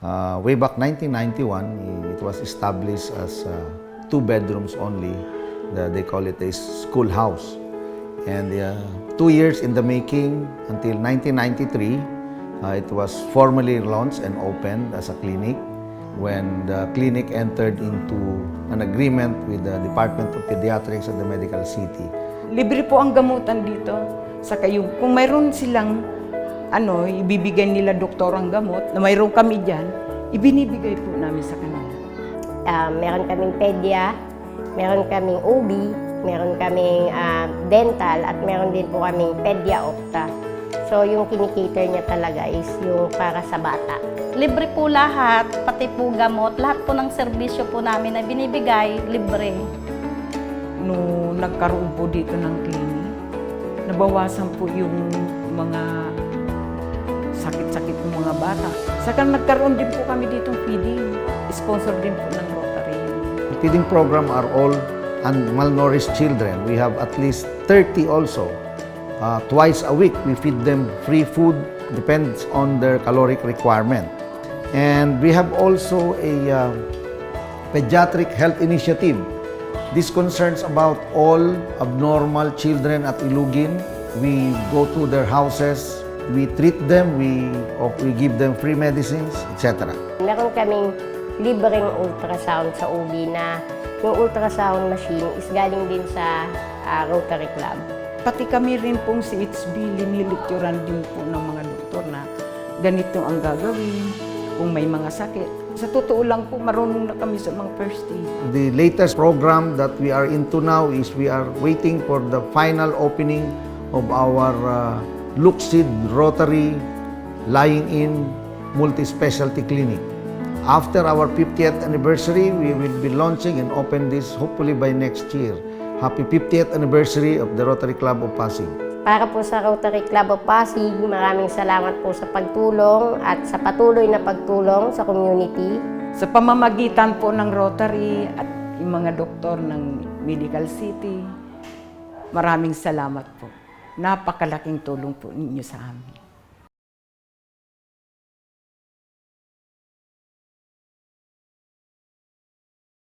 Way back 1991, it was established as 2 bedrooms only. They call it a schoolhouse. And 2 years in the making until 1993, it was formally launched and opened as a clinic when the clinic entered into an agreement with the Department of Pediatrics at the Medical City. Libre po ang gamutan dito. Saka kung mayroon silang ibibigay nila doktor ang gamot, na mayroon kami dyan, ibinibigay po namin sa kanila. Meron kaming pedya, meron kaming OB, meron kaming dental, at meron din po kaming pedya-opta. So yung kinikater niya talaga is yung para sa bata. Libre po lahat, pati po gamot, lahat po ng serbisyo po namin na binibigay, libre. Nung nagkaroon po dito ng clinic, nabawasan po yung mga sakit-sakit ng mga bata. Saka nagkaroon din po kami dito feeding. Sponsor din po ng Rotary. The feeding program are all malnourished children. We have at least 30 also. Twice a week, we feed them free food, depends on their caloric requirement. And we have also a pediatric health initiative. This concerns about all abnormal children at Ilugin. We go to their houses, we treat them, we give them free medicines, etc. Meron kaming libreng ultrasound sa OB na yung ultrasound machine is galing din sa Rotary Club. Pati kami rin pong si HB, linilikturan din po ng mga doktor na ganito ang gagawin kung may mga sakit. Sa totoo lang po, marunong na kami sa mga first aid. The latest program that we are into now is we are waiting for the final opening of our Ilugin Rotary lying-in multi-specialty clinic. After our 50th anniversary, we will be launching and open this hopefully by next year. Happy 50th anniversary of the Rotary Club of Pasig. Para po sa Rotary Club of Pasig, maraming salamat po sa pagtulong at sa patuloy na pagtulong sa community. Sa pamamagitan po ng Rotary at yung mga doktor ng Medical City, maraming salamat po. Napakalaking tulong po ninyo sa amin.